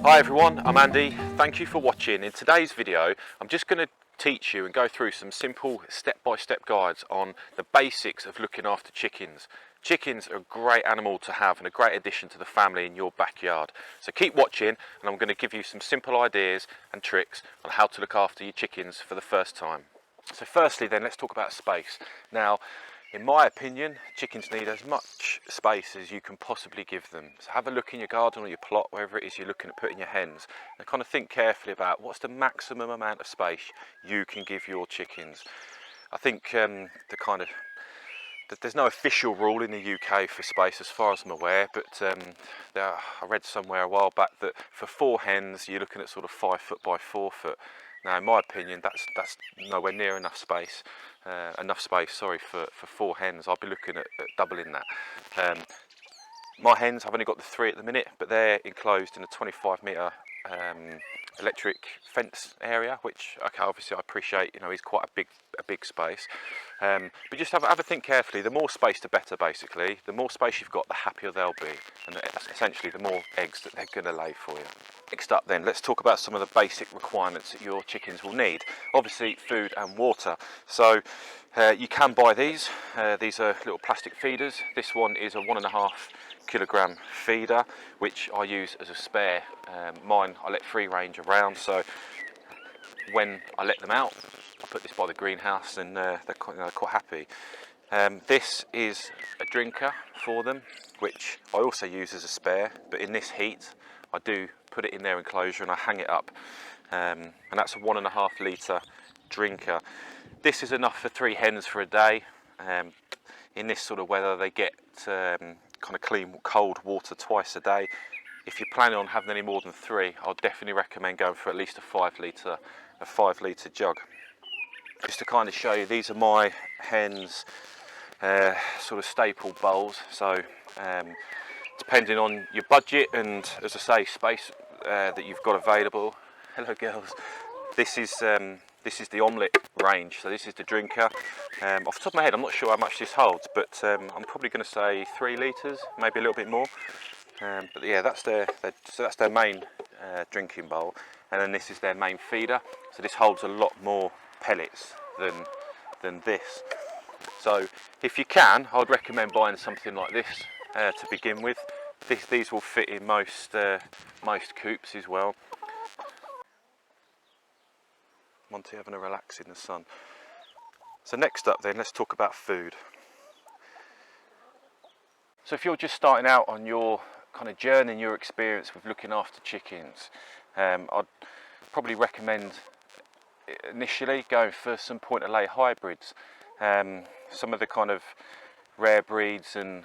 Hi everyone, I'm Andy. Thank you for watching. In today's video, I'm just going to teach you and go through some simple step-by-step guides on the basics of looking after chickens. Chickens are a great animal to have and a great addition to the family in your backyard. So keep watching and I'm going to give you some simple ideas and tricks on how to look after your chickens for the first time. So firstly then, let's talk about space. Now, in my opinion, chickens need as much space as you can possibly give them. So have a look in your garden or your plot, wherever it is you're looking at putting your hens, and kind of think carefully about what's the maximum amount of space you can give your chickens. I think there's no official rule in the UK for space as far as I'm aware, but I read somewhere a while back that for 4 hens you're looking at sort of 5 foot by 4 foot. Now, in my opinion, that's nowhere near enough space. For 4 hens. I'll be looking at doubling that. My hens, I've only got the 3 at the minute, but they're enclosed in a 25 metre electric fence area, which, okay, obviously I appreciate, you know, is quite a big space. But just have a think carefully. The more space, the better. Basically, the more space you've got, the happier they'll be, and essentially the more eggs that they're going to lay for you. Next up then, let's talk about some of the basic requirements that your chickens will need. Obviously food and water. So you can buy these. These are little plastic feeders. This one is a 1.5 kilogram feeder, which I use as a spare. Mine I let free range around, so when I let them out, I put this by the greenhouse and they're quite happy. This is a drinker for them, which I also use as a spare, but in this heat I do put it in their enclosure and I hang it up, and that's a 1.5 litre drinker. This is enough for 3 hens for a day. In this sort of weather they get kind of clean cold water twice a day. If you're planning on having any more than 3, I'll definitely recommend going for at least a 5 litre jug. Just to kind of show you, these are my hens sort of staple bowls. So depending on your budget and, as I say, space that you've got available. Hello girls. This is the omelette range. So this is the drinker. Off the top of my head, I'm not sure how much this holds, but I'm probably going to say 3 litres, maybe a little bit more. But yeah, that's their main drinking bowl, and then this is their main feeder. So this holds a lot more pellets than this. So if you can, I'd recommend buying something like this to begin with. These will fit in most coops as well. Monty having a relax in the sun. So next up then, let's talk about food. So if you're just starting out on your kind of journey and your experience with looking after chickens, I'd probably recommend initially going for some point of lay hybrids. Some of the kind of rare breeds and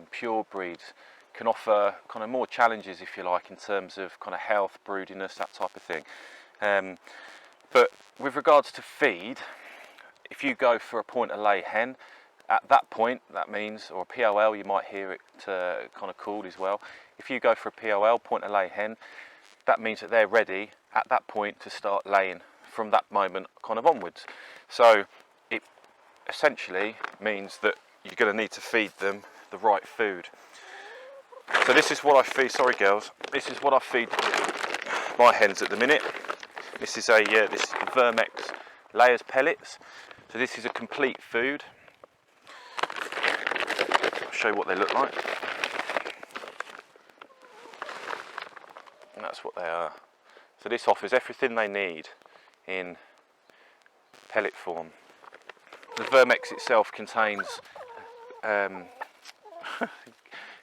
pure breeds can offer kind of more challenges, if you like, in terms of kind of health, broodiness, that type of thing. But with regards to feed, if you go for a point of lay hen, at that point, that means, or a POL, you might hear it kind of called as well. If you go for a POL, point of lay hen, that means that they're ready at that point to start laying from that moment kind of onwards. So it essentially means that you're going to need to feed them the right food. So this is what I feed, sorry girls, this is what I feed my hens at the minute. This is the Vermex layers pellets. So this is a complete food. I'll show you what they look like. And that's what they are. So this offers everything they need in pellet form. The Vermex itself contains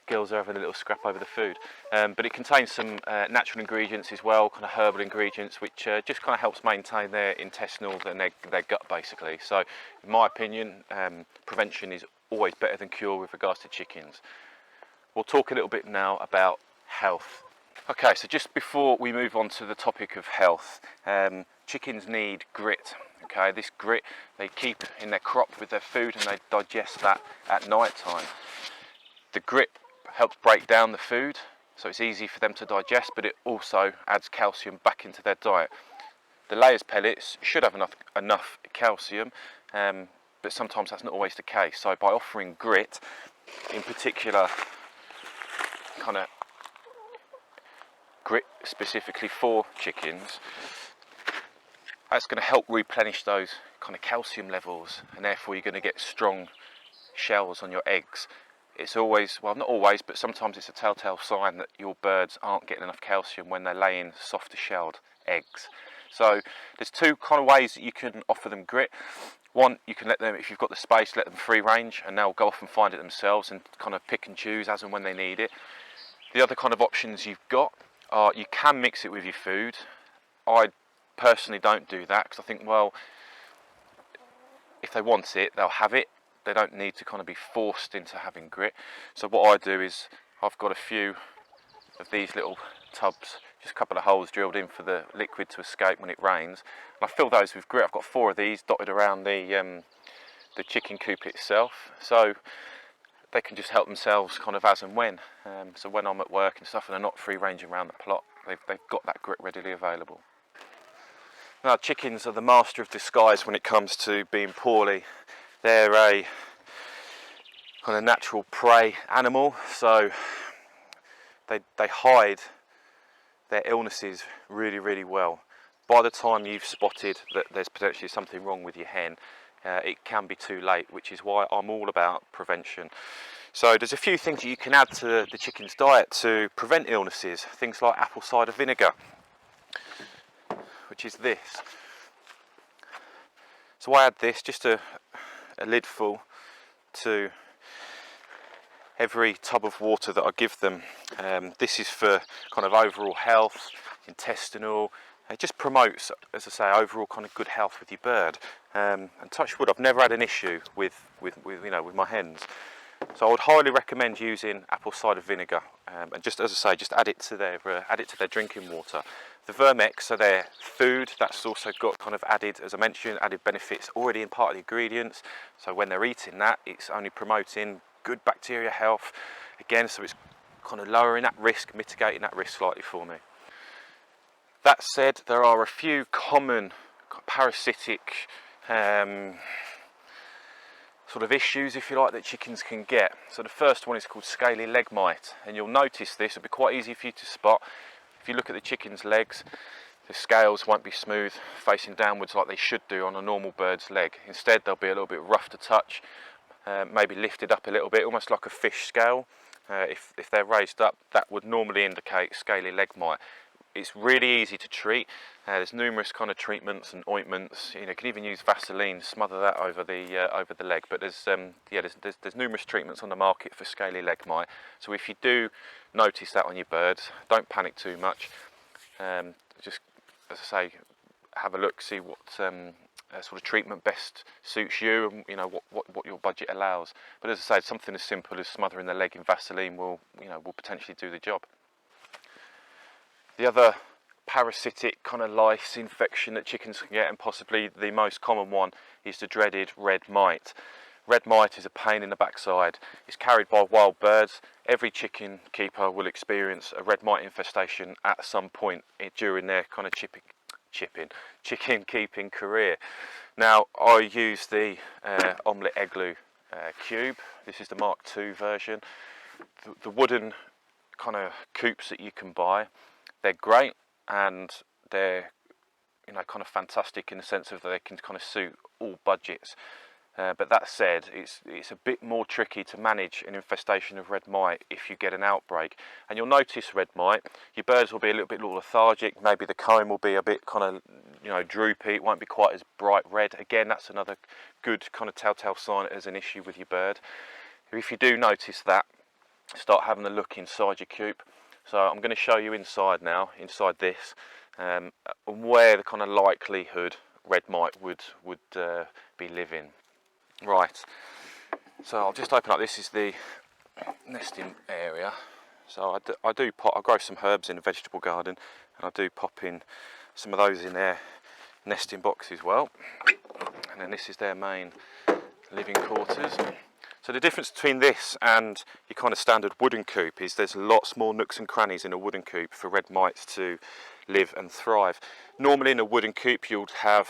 girls are having a little scrap over the food, but it contains some natural ingredients as well, kind of herbal ingredients, which just kind of helps maintain their intestinal and their gut basically. So in my opinion, prevention is always better than cure with regards to chickens. We'll talk a little bit now about health. Okay, so just before we move on to the topic of health, chickens need grit. Okay, this grit they keep in their crop with their food and they digest that at night time. The grit helps break down the food, so it's easy for them to digest, but it also adds calcium back into their diet. The layers pellets should have enough calcium, but sometimes that's not always the case. So by offering grit, in particular kind of grit specifically for chickens, that's going to help replenish those kind of calcium levels, and therefore you're going to get strong shells on your eggs. It's always, well, not always, but sometimes it's a telltale sign that your birds aren't getting enough calcium when they're laying softer shelled eggs. So there's two kind of ways that you can offer them grit. One, you can let them, if you've got the space, let them free range and they'll go off and find it themselves and kind of pick and choose as and when they need it. The other kind of options you've got are you can mix it with your food. I personally don't do that because I think, well, if they want it, they'll have it. They don't need to kind of be forced into having grit. So what I do is I've got a few of these little tubs, just a couple of holes drilled in for the liquid to escape when it rains. And I fill those with grit. I've got 4 of these dotted around the chicken coop itself, so they can just help themselves kind of as and when. So when I'm at work and stuff and they're not free ranging around the plot, they've got that grit readily available. Now, chickens are the master of disguise when it comes to being poorly. They're a kind of natural prey animal, so they hide their illnesses really, really well. By the time you've spotted that there's potentially something wrong with your hen, it can be too late, which is why I'm all about prevention. So there's a few things that you can add to the chicken's diet to prevent illnesses. Things like apple cider vinegar, which is this. So I add this, just a lid full, to every tub of water that I give them. This is for kind of overall health, intestinal. It just promotes, as I say, overall kind of good health with your bird. And touch wood, I've never had an issue with my hens. So I would highly recommend using apple cider vinegar, and just as I say, just add it to their drinking water. The Vermex, so their food, that's also got kind of added, as I mentioned, added benefits already in part of the ingredients. So when they're eating that, it's only promoting good bacteria health again, so it's kind of lowering that risk, mitigating that risk slightly for me. That said, there are a few common parasitic sort of issues, if you like, that chickens can get. So the first one is called Scaly Leg Mite, and you'll notice this, it'll be quite easy for you to spot. If you look at the chicken's legs, the scales won't be smooth facing downwards like they should do on a normal bird's leg. Instead, they'll be a little bit rough to touch, maybe lifted up a little bit, almost like a fish scale. If they're raised up, that would normally indicate Scaly Leg Mite. It's really easy to treat. There's numerous kind of treatments and ointments. You can even use Vaseline, smother that over the leg. But there's numerous treatments on the market for Scaly Leg Mite. So if you do notice that on your birds, don't panic too much. Just, as I say, have a look, see what sort of treatment best suits you, and what your budget allows. But as I say, something as simple as smothering the leg in Vaseline will potentially do the job. The other parasitic kind of lice infection that chickens can get, and possibly the most common one, is the dreaded red mite. Red mite is a pain in the backside. It's carried by wild birds. Every chicken keeper will experience a red mite infestation at some point during their kind of chicken keeping career. Now, I use the Omelette Igloo cube. This is the Mark II version. The wooden kind of coops that you can buy, they're great, and they're kind of fantastic in the sense of that they can kind of suit all budgets. But that said, it's a bit more tricky to manage an infestation of red mite if you get an outbreak. And you'll notice red mite, your birds will be a little bit lethargic, maybe the comb will be a bit kind of droopy, it won't be quite as bright red. Again, that's another good kind of telltale sign there's an issue with your bird. If you do notice that, start having a look inside your coop. So I'm going to show you inside now, inside this, where the kind of likelihood red mite would be living. Right, so I'll just open up. This is the nesting area. So I grow some herbs in a vegetable garden, and I do pop in some of those in their nesting box as well. And then this is their main living quarters. So the difference between this and your kind of standard wooden coop is there's lots more nooks and crannies in a wooden coop for red mites to live and thrive. Normally in a wooden coop you'd have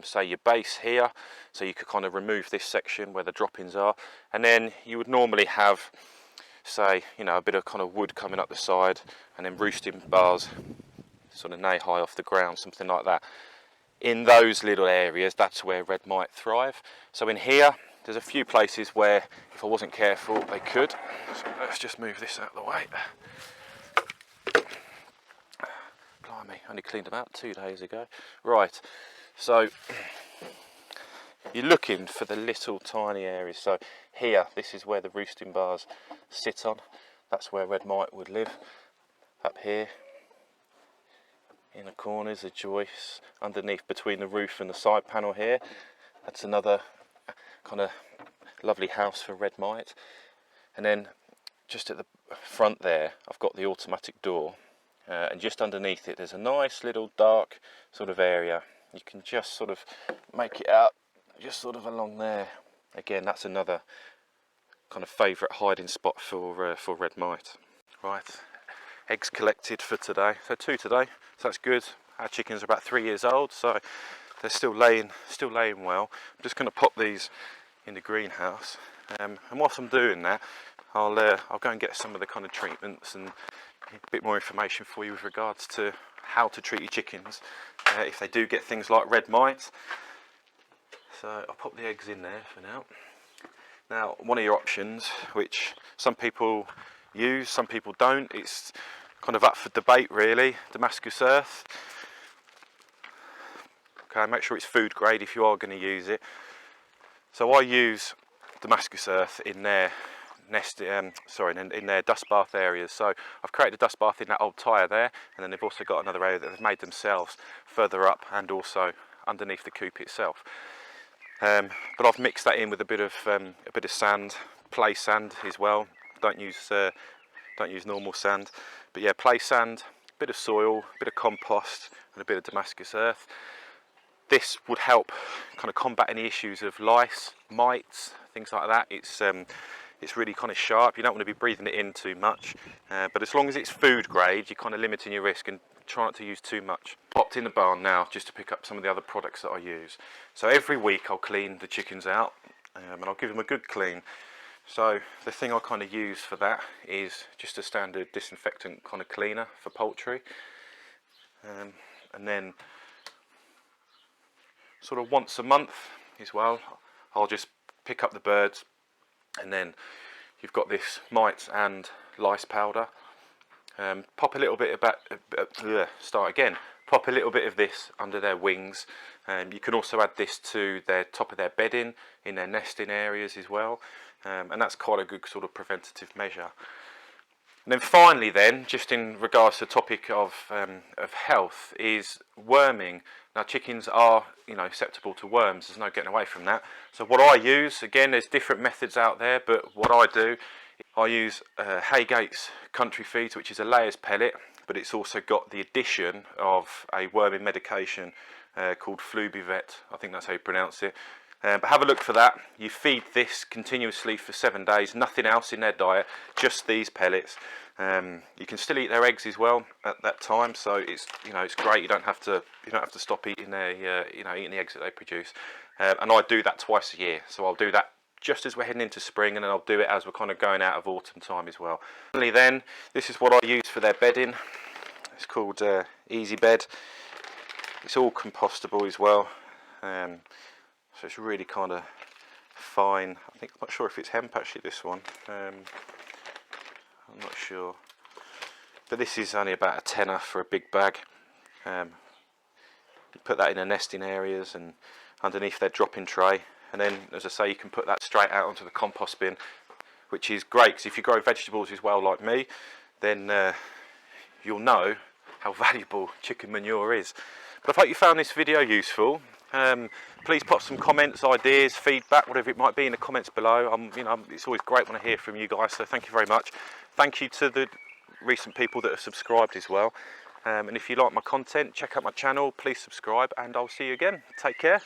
say your base here, so you could kind of remove this section where the droppings are, and then you would normally have say, you know, a bit of kind of wood coming up the side, and then roosting bars sort of knee high off the ground, something like that. In those little areas, that's where red mite thrive. So in here, there's a few places where, if I wasn't careful, they could. So let's just move this out of the way. Blimey, only cleaned them out 2 days ago. Right, so you're looking for the little tiny areas. So here, this is where the roosting bars sit on. That's where red mite would live. Up here, in the corners, the joists, underneath between the roof and the side panel here. That's another kind of lovely house for red mite. And then just at the front there, I've got the automatic door. And just underneath it, there's a nice little dark sort of area. You can just sort of make it out, just sort of along there. Again, that's another kind of favourite hiding spot for red mite. Right, eggs collected for today. So 2 today, so that's good. Our chickens are about 3 years old, so they're still laying well. I'm just going to pop these in the greenhouse, and whilst I'm doing that, I'll go and get some of the kind of treatments and a bit more information for you with regards to how to treat your chickens if they do get things like red mite. So I'll pop the eggs in there for now. Now, one of your options, which some people use, some people don't, it's kind of up for debate really, Damascus earth. Okay, make sure it's food grade if you are going to use it. So I use Damascus earth in their in their dust bath areas. So I've created a dust bath in that old tyre there, and then they've also got another area that they've made themselves further up and also underneath the coop itself. But I've mixed that in with a bit of sand, play sand as well. Don't use normal sand, but yeah, play sand, a bit of soil, a bit of compost, and a bit of Damascus earth. This would help kind of combat any issues of lice, mites, things like that. It's really kind of sharp. You don't want to be breathing it in too much, but as long as it's food grade, you're kind of limiting your risk and try not to use too much. Popped in the barn now just to pick up some of the other products that I use. So every week I'll clean the chickens out, and I'll give them a good clean. So the thing I kind of use for that is just a standard disinfectant kind of cleaner for poultry, and then sort of once a month as well, I'll just pick up the birds, and then you've got this mite and lice powder. Pop a little bit Pop a little bit of this under their wings. You can also add this to their top of their bedding in their nesting areas as well, and that's quite a good sort of preventative measure. And then finally, then, just in regards to the topic of health, is worming. Now, chickens are, you know, susceptible to worms. There's no getting away from that. So what I use, again, there's different methods out there, but what I do, I use Haygate's Country Feeds, which is a layers pellet, but it's also got the addition of a worming medication called Flubivet. I think that's how you pronounce it. But have a look for that. You feed this continuously for 7 days, nothing else in their diet, just these pellets. You can still eat their eggs as well at that time, so it's, you know, it's great. You don't have to stop eating their eating the eggs that they produce. And I do that twice a year, so I'll do that just as we're heading into spring, and then I'll do it as we're kind of going out of autumn time as well. Finally, then, this is what I use for their bedding. It's called Easy Bed. It's all compostable as well. So it's really kind of fine. I'm not sure if it's hemp actually, this one. I'm not sure. But this is only about a tenner for a big bag. You put that in the nesting areas and underneath their dropping tray. And then, as I say, you can put that straight out onto the compost bin, which is great, because if you grow vegetables as well like me, then you'll know how valuable chicken manure is. But I hope you found this video useful. Please pop some comments, ideas, feedback, whatever it might be, in the comments below. It's always great when I hear from you guys, so thank you very much. Thank you to the recent people that have subscribed as well. And if you like my content, check out my channel, please subscribe, and I'll see you again. Take care.